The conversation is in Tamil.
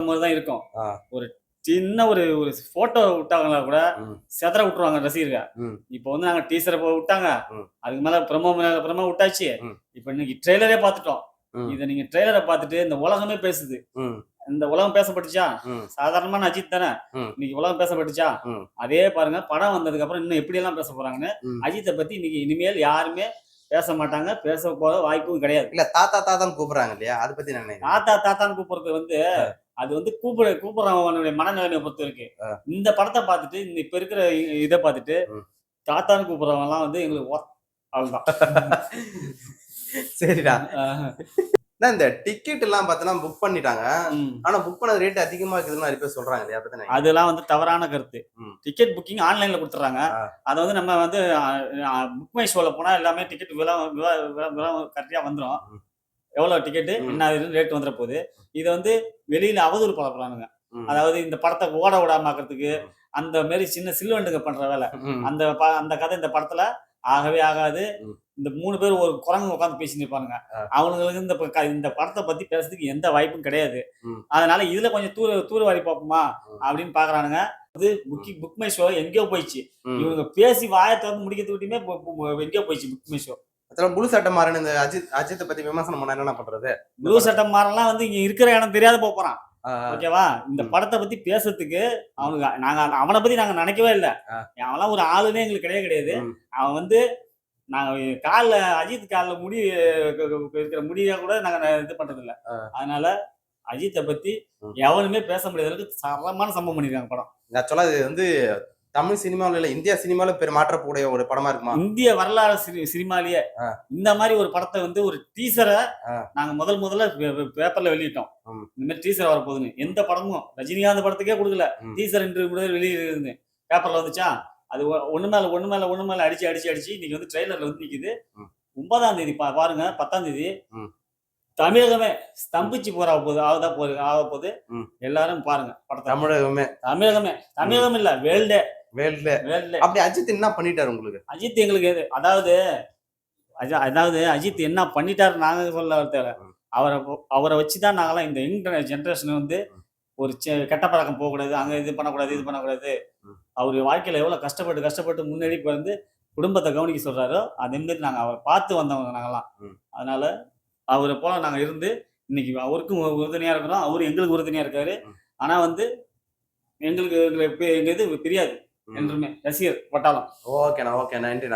தான் இருக்கும். ஒரு சின்ன ஒரு ஒரு போட்டோ விட்டாங்கன்னா கூட செதற விட்டுருவாங்க ரசிகர்கள். இப்போ வந்து நாங்க டீசரை விட்டாங்க. அதுக்கு மேல பிரமோ விட்டாச்சு. இப்போ இன்னைக்கு ட்ரெய்லரே பார்த்துட்டோம். இத நீங்க ட்ரெய்லரை பார்த்துட்டு இந்த உலகமே பேசுது. இந்த உலகம் பேசப்பட்டுச்சா? சாதாரணமான அஜித் தானே. இன்னைக்கு உலகம் பேசப்பட்டுச்சா? அதே பாருங்க படம் வந்ததுக்கு அப்புறம் இன்னும் எப்படி எல்லாம் பேச போறாங்கன்னு. அஜித்தை பத்தி இன்னைக்கு இனிமேல் யாருமே பேச மாட்டாங்க. பேச போற வாய்ப்பும் கிடையாது. இல்ல தாத்தா தாத்தான்னு கூப்பிடுறாங்க இல்லையா? அதை பத்தி என்ன நினைக்கிறீங்க? தாத்தான்னு கூப்பிடுறது வந்து அது வந்து கூப்பிடுறவனுடைய மனநிலைமையை பொறுத்து இருக்கு. இந்த படத்தை பார்த்துட்டு இப்ப இருக்கிற இதை பார்த்துட்டு தாத்தான்னு கூப்பிடுறவங்க எல்லாம் வந்து எங்களுக்கு அவ்வளவுதான். சரிடா. இந்த டிக்கெட் எல்லாம் பார்த்தா புக் பண்ணிட்டாங்க. ஆனா புக் பண்ண ரேட் அதிகமா இருக்குதுன்னு நிறைய பேர் சொல்றாங்க இல்லையா? அதெல்லாம் வந்து தவறான கருத்து. டிக்கெட் புக்கிங் ஆன்லைன்ல கொடுத்துறாங்க. அதை வந்து நம்ம வந்து புக் மை ஷோல போனா எல்லாமே டிக்கெட் விலை கரெக்டா வந்துடும். எவ்வளவு டிக்கெட் என்ன ரேட் வந்துட போகுது. இதை வந்து வெளியில அவதூறு பரப்புறானுங்க. அதாவது இந்த படத்தை ஓட விடாமக்கிறதுக்கு அந்த மாதிரி சின்ன சில்வண்டுங்க பண்ற வேலை. அந்த கதை இந்த படத்துல ஆகவே ஆகாது. இந்த 3 பேர் ஒரு குரங்கு உட்காந்து பேசிட்டு இருப்பானுங்க. அவங்களுக்கு இந்த படத்தை பத்தி பேசுறதுக்கு எந்த வாய்ப்பும் கிடையாது. அதனால இதுல கொஞ்சம் தூர்வாரி பார்ப்போமா அப்படின்னு பாக்குறானுங்க. புக் மை ஷோ எங்கேயோ போயிடுச்சு. இவங்க பேசி வாயத்தை வந்து முடிக்கிறது விட்டுமே எங்கேயோ போயிடுச்சு புக் மை ஷோ. முழு சட்டம் மாறன் இந்த அஜித்தை பத்தி விமர்சனம் பண்ண என்ன பண்றது? முழு சட்டம் மாறலாம் வந்து இங்க இருக்கிற இடம் தெரியாத போறான். ஓகேவா? இந்த படத்தை பத்தி பேசுறதுக்கு அவனை பத்தி நாங்க நினைக்கவே இல்லை. அவன்லாம் ஒரு ஆளுன்னே எங்களுக்கு கிடையாது. அவன் வந்து நாங்க அஜித் காலில் முடி இருக்கிற முடியா கூட நாங்க இது பண்றது இல்லை. அதனால அஜித்தை பத்தி எவனுமே பேச முடியாத அளவுக்கு சரமான சம்பவம் பண்ணிருக்காங்க படம். ஆக்சுவலா இது வந்து தமிழ் சினிமாவில் இல்ல இந்தியா சினிமாவில் பெரிய மாற்றக்கூடிய ஒரு படமா இருக்குமா? இந்திய வரலாறு சினிமாலேயே இந்த மாதிரி ஒரு படத்தை வந்து ஒரு டீசரை நாங்க முதல்ல பேப்பர்ல வெளியிட்டோம். இந்த மாதிரி டீசர் வரப்போகுதுன்னு. எந்த படமும் ரஜினிகாந்த் படத்துக்கே கொடுக்கல. டீசர் இன்டர்வியூ வெளியிருந்து பேப்பர்ல வந்துச்சா? அது ஒண்ணு மேல அடிச்சு இன்னைக்கு வந்து ட்ரெய்லர்ல வந்து நிக்குது. 9ஆம் தேதி பாருங்க. 10ஆம் தேதி தமிழகமே ஸ்தம்பிச்சு ஆக போகுது. எல்லாரும் பாருங்க படத்தை. தமிழகம் இல்ல வேர்ல்டே. அப்படி அஜித் என்ன பண்ணிட்டாரு உங்களுக்கு? அஜித் எங்களுக்கு அதாவது அஜித் என்ன பண்ணிட்டாரு நாங்க சொல்ல தேவை. அவரை வச்சுதான் நாங்களாம் இந்த யங் ஜெனரேஷன் வந்து ஒரு கெட்ட பழக்கம் போகக்கூடாது, அங்க இது பண்ணக்கூடாது. அவரு வாழ்க்கையில எவ்வளவு கஷ்டப்பட்டு முன்னேறி வந்து குடும்பத்தை கவனிக்க சொல்றாரோ அதே மாதிரி நாங்க அவரை பார்த்து வந்தவங்க நாங்கெல்லாம். அதனால அவரை போல நாங்க இருந்து இன்னைக்கு அவருக்கும் உறுதுணையா இருக்கிறோம். அவரு எங்களுக்கு உறுதுணையா இருக்காரு. ஆனா வந்து எங்களுக்கு எங்க இது பிரியாது என்றுமே ரசிகர் பட்டாளம். ஓகேண்ணா, நன்றி.